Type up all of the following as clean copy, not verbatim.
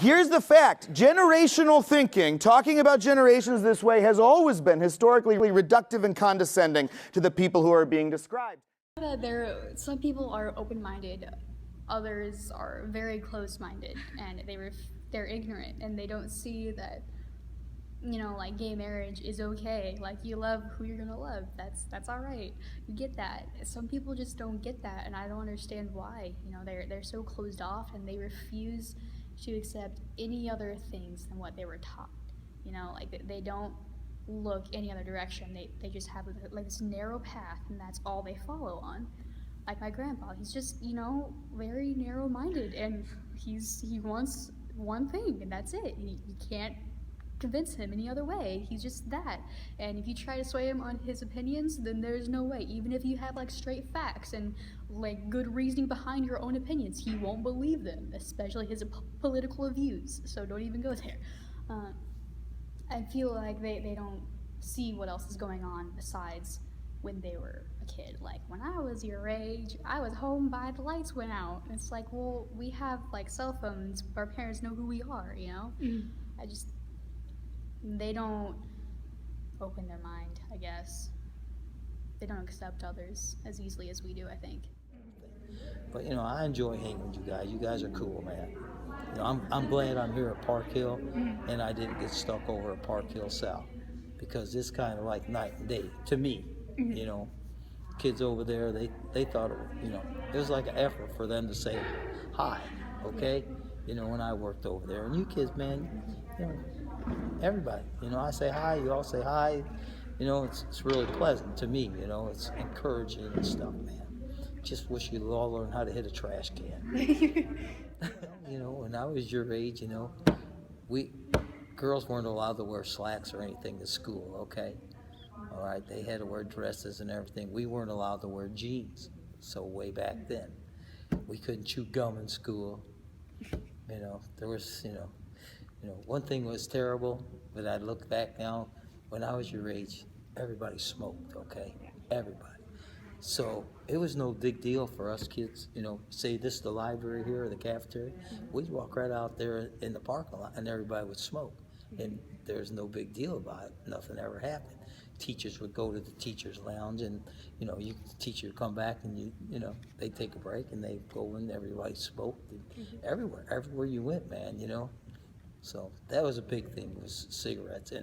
Here's the fact. Generational thinking, talking about generations this way, has always been historically reductive and condescending to the people who are being described. Some people are open-minded, others are very close-minded, and they're ignorant, and they don't see that, you know, like, gay marriage is okay. Like, you love who you're gonna love. That's all right. You get that. Some people just don't get that, and I don't understand why. You know, they're so closed off, and they refuse to accept any other things than what they were taught. You know, like, they don't look any other direction. They just have like this narrow path, and that's all they follow on. Like my grandpa, he's just, you know, very narrow-minded, and he wants one thing, and that's it. You can't convince him any other way. He's just that. And if you try to sway him on his opinions, then there's no way. Even if you have like straight facts and like good reasoning behind your own opinions, he won't believe them, especially his political views. So don't even go there. I feel like they don't see what else is going on besides when they were a kid. Like, when I was your age, I was home by the lights went out. And it's like, well, we have like cell phones. Our parents know who we are, you know? They don't open their mind, I guess. They don't accept others as easily as we do, I think. But, you know, I enjoy hanging with you guys. You guys are cool, man. You know, I'm glad I'm here at Park Hill, and I didn't get stuck over at Park Hill South, because it's kind of like night and day to me. You know, kids over there, they thought, you know, it was like an effort for them to say hi, okay? You know, when I worked over there. And you kids, man, you know, everybody, you know, I say hi, you all say hi. You know, it's really pleasant to me, you know, it's encouraging and stuff, man. Just wish you'd all learn how to hit a trash can. You know, when I was your age, you know, girls weren't allowed to wear slacks or anything to school, okay? All right, they had to wear dresses and everything. We weren't allowed to wear jeans. So way back then, we couldn't chew gum in school. You know, there was, you know, one thing was terrible, but I look back now, when I was your age, everybody smoked, okay? Everybody. So it was no big deal for us kids, you know, say this is the library here or the cafeteria. We'd walk right out there in the parking lot and everybody would smoke. And there's no big deal about it. Nothing ever happened. Teachers would go to the teacher's lounge, and, you know, the teacher would come back, and you know, they'd take a break and they'd go in, everybody smoked, and everywhere you went, man, you know. So that was a big thing, was cigarettes.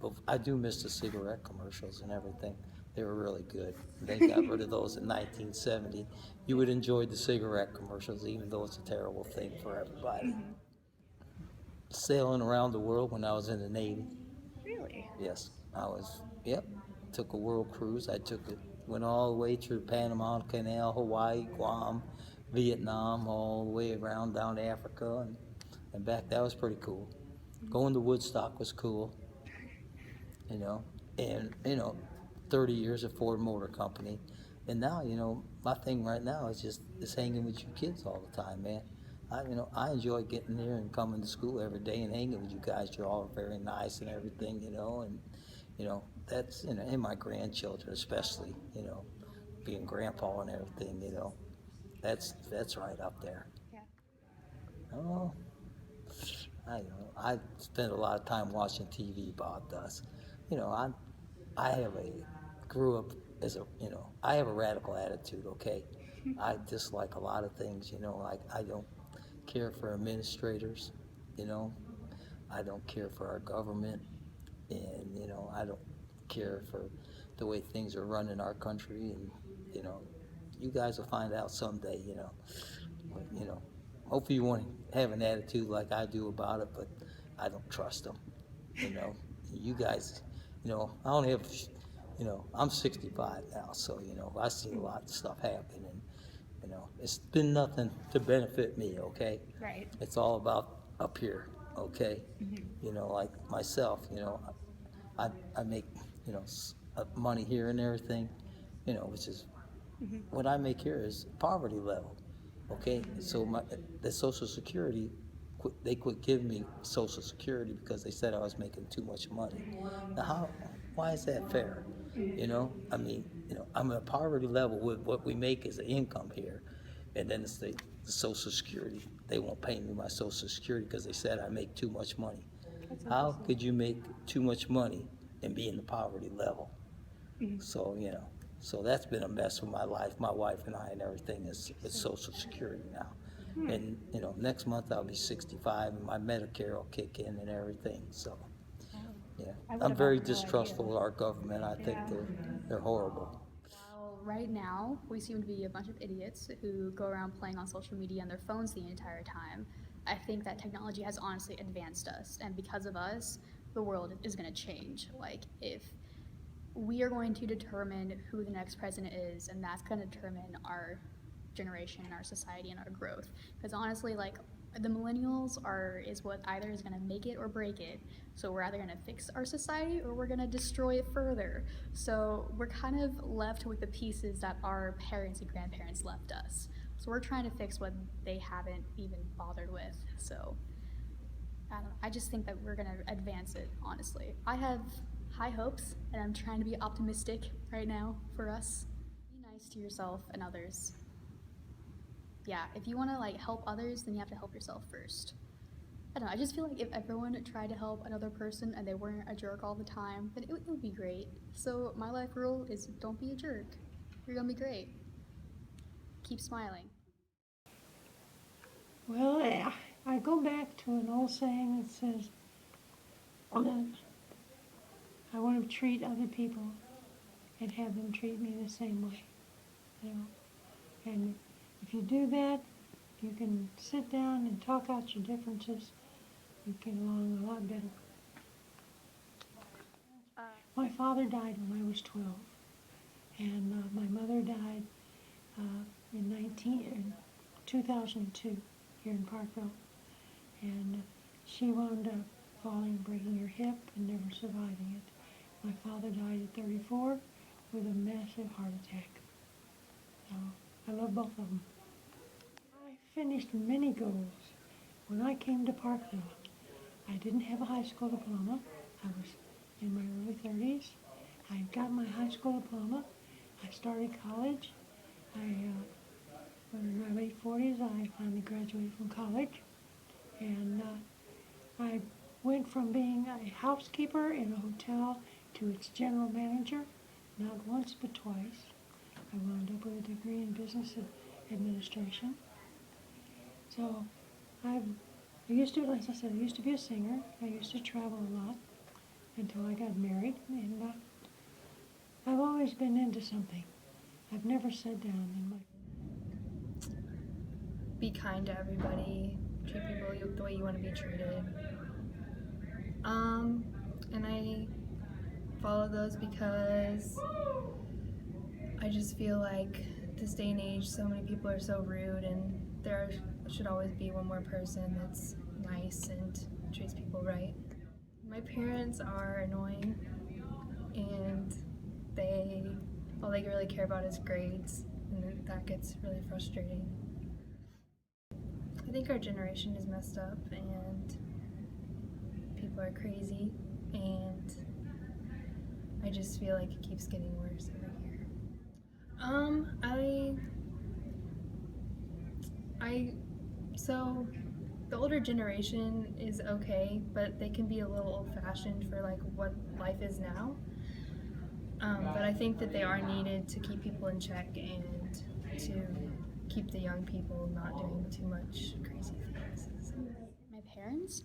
But I do miss the cigarette commercials and everything. They were really good. They got rid of those in 1970. You would enjoy the cigarette commercials, even though it's a terrible thing for everybody. Sailing around the world when I was in the Navy. Really? Yes, took a world cruise. Went all the way through Panama Canal, Hawaii, Guam, Vietnam, all the way around down to Africa and back. That was pretty cool. Going to Woodstock was cool, you know, and, you know, 30 years at Ford Motor Company. And now, you know, my thing right now is hanging with you kids all the time, man. I enjoy getting there and coming to school every day and hanging with you guys. You're all very nice and everything, you know, and, you know, that's, you know, and my grandchildren especially, you know, being grandpa and everything, you know, that's right up there. Yeah. Oh, I spend a lot of time watching TV about us. You know, grew up as I have a radical attitude, okay? I dislike a lot of things, you know, like I don't care for administrators, you know, I don't care for our government, and, you know, I don't care for the way things are run in our country, and, you know, you guys will find out someday, you know. But, you know, hopefully you won't have an attitude like I do about it, but I don't trust them, you know. You guys, you know, I only have, you know, I'm 65 now, so, you know, I've seen a lot of stuff happen, and, you know, it's been nothing to benefit me, okay? Right. It's all about up here, okay? You know, like myself, you know, I make, you know, money here and everything, you know, which is, what I make here is poverty level, okay? So the Social Security, they quit giving me Social Security because they said I was making too much money. Now, why is that fair? You know, I mean, you know, I'm at a poverty level with what we make as an income here, and then it's the Social Security. they won't pay me my Social Security because they said I make too much money. How could you make too much money and be in the poverty level? So, you know, so that's been a mess with my life, my wife and I and everything is with Social Security now. And, you know, next month I'll be 65 and my Medicare will kick in and everything, so, yeah. I'm very distrustful of our government. I think they're horrible. Well, right now, we seem to be a bunch of idiots who go around playing on social media on their phones the entire time. I think that technology has honestly advanced us, and because of us, the world is going to change. Like, if we are going to determine who the next president is, and that's going to determine our generation, our society, and our growth. Because honestly, like, the millennials is what either is going to make it or break it. So we're either going to fix our society or we're going to destroy it further. So we're kind of left with the pieces that our parents and grandparents left us. So we're trying to fix what they haven't even bothered with. So I don't know. I just think that we're going to advance it, honestly. I have high hopes, and I'm trying to be optimistic right now for us. Be nice to yourself and others. Yeah, if you want to like help others, then you have to help yourself first. I don't know, I just feel like if everyone tried to help another person and they weren't a jerk all the time, then it would be great. So my life rule is don't be a jerk. You're gonna be great. Keep smiling. Well, I go back to an old saying that says that I want to treat other people and have them treat me the same way, you know. And if you do that, you can sit down and talk out your differences. You get along a lot better. My father died when I was 12, and my mother died in 2002 here in Parkville. And she wound up falling, breaking her hip, and never surviving it. My father died at 34 with a massive heart attack. So I love both of them. I finished many goals. When I came to Parkville, I didn't have a high school diploma. I was in my early 30s. I got my high school diploma. I started college. In my late 40s, I finally graduated from college. And I went from being a housekeeper in a hotel to its general manager, not once but twice. I wound up with a degree in business administration. So I used to, as I said, I used to be a singer. I used to travel a lot until I got married. And I've always been into something. I've never sat down in my... Be kind to everybody, treat people the way you want to be treated. And I follow those because I just feel like this day and age, so many people are so rude, and there should always be one more person that's nice and treats people right. My parents are annoying, and all they really care about is grades, and that gets really frustrating. I think our generation is messed up, and people are crazy, and I just feel like it keeps getting worse every year. So the older generation is okay, but they can be a little old-fashioned for like what life is now. But I think that they are needed to keep people in check and to keep the young people not doing too much crazy things. So. My parents?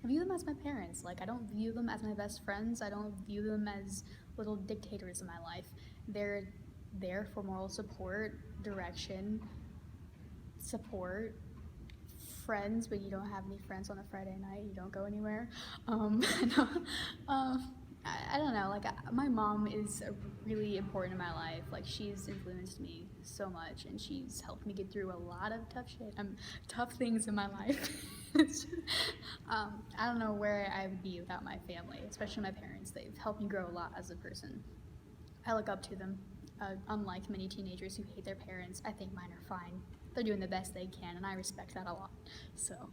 I view them as my parents. Like, I don't view them as my best friends. I don't view them as little dictators in my life. They're there for moral support, direction, support, friends, but you don't have any friends on a Friday night. You don't go anywhere. I don't know. Like, my mom is really important in my life. Like, she's influenced me so much, and she's helped me get through a lot of tough things in my life. I don't know where I would be without my family, especially my parents. They've helped me grow a lot as a person. I look up to them. Unlike many teenagers who hate their parents, I think mine are fine. They're doing the best they can, and I respect that a lot. So.